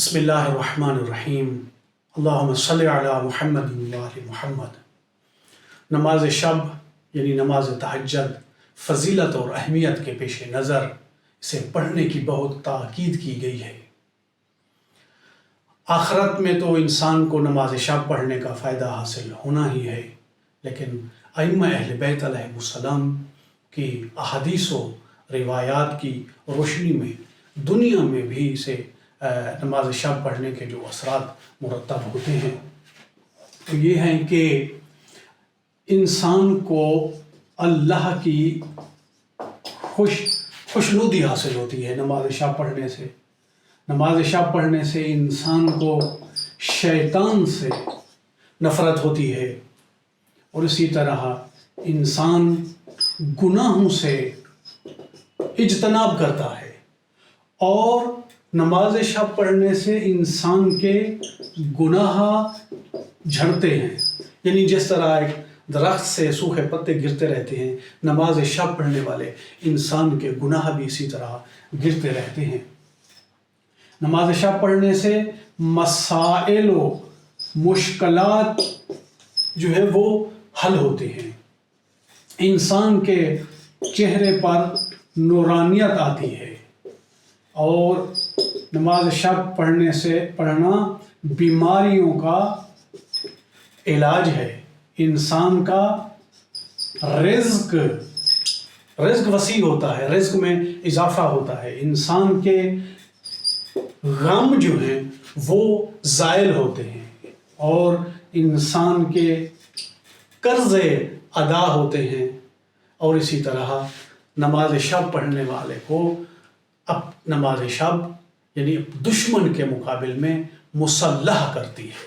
بسم اللہ الرحمن الرحیم اللہم صلی علی محمد و آل محمد۔ نماز شب یعنی نماز تہجد فضیلت اور اہمیت کے پیش نظر اسے پڑھنے کی بہت تاکید کی گئی ہے۔ آخرت میں تو انسان کو نماز شب پڑھنے کا فائدہ حاصل ہونا ہی ہے، لیکن ائمہ اہل بیت علیہ السلام کی احادیث و روایات کی روشنی میں دنیا میں بھی اسے نماز شب پڑھنے کے جو اثرات مرتب ہوتے ہیں تو یہ ہیں کہ انسان کو اللہ کی خوشنودی حاصل ہوتی ہے نماز شب پڑھنے سے۔ نماز شب پڑھنے سے انسان کو شیطان سے نفرت ہوتی ہے، اور اسی طرح انسان گناہوں سے اجتناب کرتا ہے، اور نماز شب پڑھنے سے انسان کے گناہ جھڑتے ہیں۔ یعنی جس طرح ایک درخت سے سوکھے پتے گرتے رہتے ہیں، نماز شب پڑھنے والے انسان کے گناہ بھی اسی طرح گرتے رہتے ہیں۔ نماز شب پڑھنے سے مسائل و مشکلات جو ہے وہ حل ہوتے ہیں، انسان کے چہرے پر نورانیت آتی ہے، اور نماز شب پڑھنا بیماریوں کا علاج ہے۔ انسان کا رزق وسیع ہوتا ہے، رزق میں اضافہ ہوتا ہے، انسان کے غم جو ہیں وہ زائل ہوتے ہیں، اور انسان کے قرضے ادا ہوتے ہیں، اور اسی طرح نماز شب پڑھنے والے کو اب نماز شب یعنی دشمن کے مقابل میں مسلح کرتی ہے۔